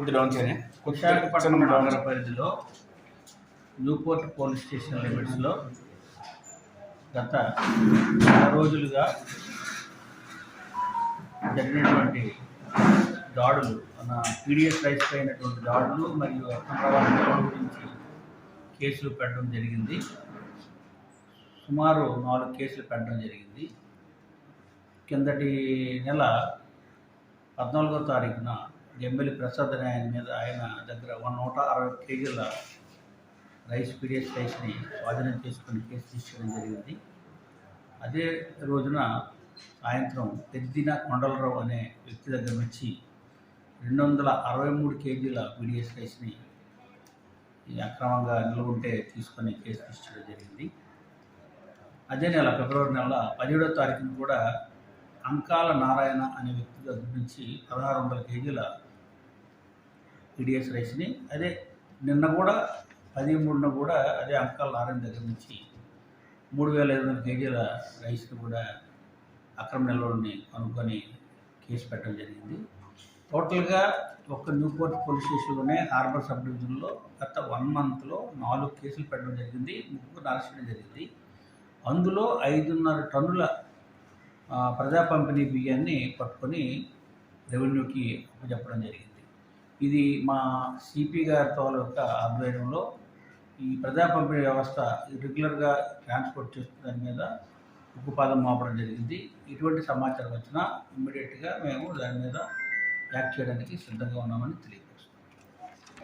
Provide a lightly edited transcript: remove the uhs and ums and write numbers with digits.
విశాఖపట్నం నగర పరిధిలో Newport police station లిమిట్స్లో గత 6 రోజులుగా జరిగినటువంటి దాడులు పీడిఎస్ రైస్ అయినటువంటి దాడులు మరియు అక్రమ రవాణా గురించి కేసులు పెట్టడం జరిగింది. సుమారు 4 కేసులు పెట్టడం జరిగింది. కిందటి నెల 14వ తారీఖున జంబెలి ప్రసాద్ అనే ఆయన దగ్గర 160 కేజీల పీడిఎస్ రైస్ని స్వాధీనం చేసుకుని కేసు తీసుకోవడం జరిగింది. అదే రోజున సాయంత్రం పెద్దిన కొండలరావు అనే వ్యక్తి దగ్గర నుంచి 263 కేజీల పీడిఎస్ రైస్ని అక్రమంగా నిల్వ ఉంటే తీసుకొని కేసు తీసుకోవడం జరిగింది. అదే నెల ఫిబ్రవరి నెల 17వ తారీఖున కూడా అంకాల నారాయణ అనే వ్యక్తి దగ్గర నుంచి 1600 కేజీల పీడిఎస్ రైస్ని, అదే నిన్న కూడా 13న కూడా అదే అంకాల నారాయణ దగ్గర నుంచి 3500 కేజీల రైస్ని కూడా అక్రమ నిల్వల్ని కనుక్కొని కేసు పెట్టడం జరిగింది. టోటల్గా ఒక్క న్యూపోర్ట్ పోలీస్ స్టేషన్లోనే హార్బర్ సబ్ డివిజన్లో గత 1 మంత్లో 4 కేసులు పెట్టడం జరిగింది. 3 అరెస్ట్ చేయడం జరిగింది. అందులో 5.5 టన్నుల ప్రజా పంపిణీ బియ్యాన్ని పట్టుకొని రెవెన్యూకి అప్పచెప్పడం జరిగింది. ఇది మా సిపి గారి యొక్క ఆధ్వర్యంలో ఈ ప్రజా పంపిణీ వ్యవస్థ రెగ్యులర్గా ట్రాన్స్పోర్ట్ చేస్తున్న దాని మీద ఉక్కుపాదం మోపడం జరిగింది. ఇటువంటి సమాచారం వచ్చినా ఇమ్మీడియట్గా మేము దాని మీద యాక్ట్ చేయడానికి సిద్ధంగా ఉన్నామని తెలియదు.